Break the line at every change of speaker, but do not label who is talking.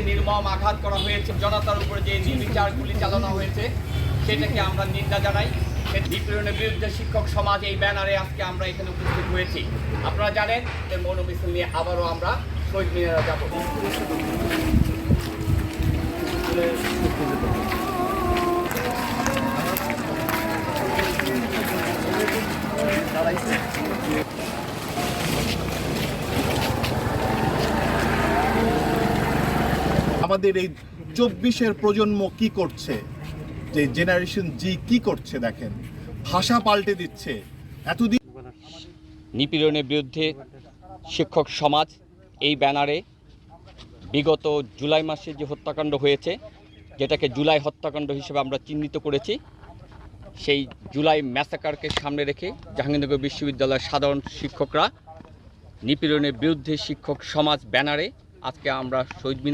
নির্মম আঘাত করা হয়েছে, জনতার উপরে যে নির্বিচারগুলি চালানো হয়েছে সেটাকে আমরা নিন্দা জানাই। নিপীড়নের বিরুদ্ধে শিক্ষক সমাজ এই ব্যানারে আজকে আমরা এখানে উপস্থিত হয়েছি। আপনারা জানেন যে মৌন মিছিল নিয়ে আবারও আমরা শহীদ মিনারে যাব।
আমাদের এই 24-এর প্রজন্ম কি করছে, যে জেনারেশন জি কি করছে দেখেন, ভাষা পাল্টে দিচ্ছে। এতদিন
নিপীড়নের বিরুদ্ধে শিক্ষক সমাজ এই ব্যানারে বিগত জুলাই মাসে যে হত্যাকাণ্ড হয়েছে, যেটাকে জুলাই হত্যাকাণ্ড হিসেবে আমরা চিহ্নিত করেছি, সেই জুলাই ম্যাসাকারকে সামনে রেখে জাহাঙ্গীরনগর বিশ্ববিদ্যালয়ের সাধারণ শিক্ষকরা নিপীড়নের বিরুদ্ধে শিক্ষক সমাজ ব্যানারে আজকে আমরা শহীদ মিনার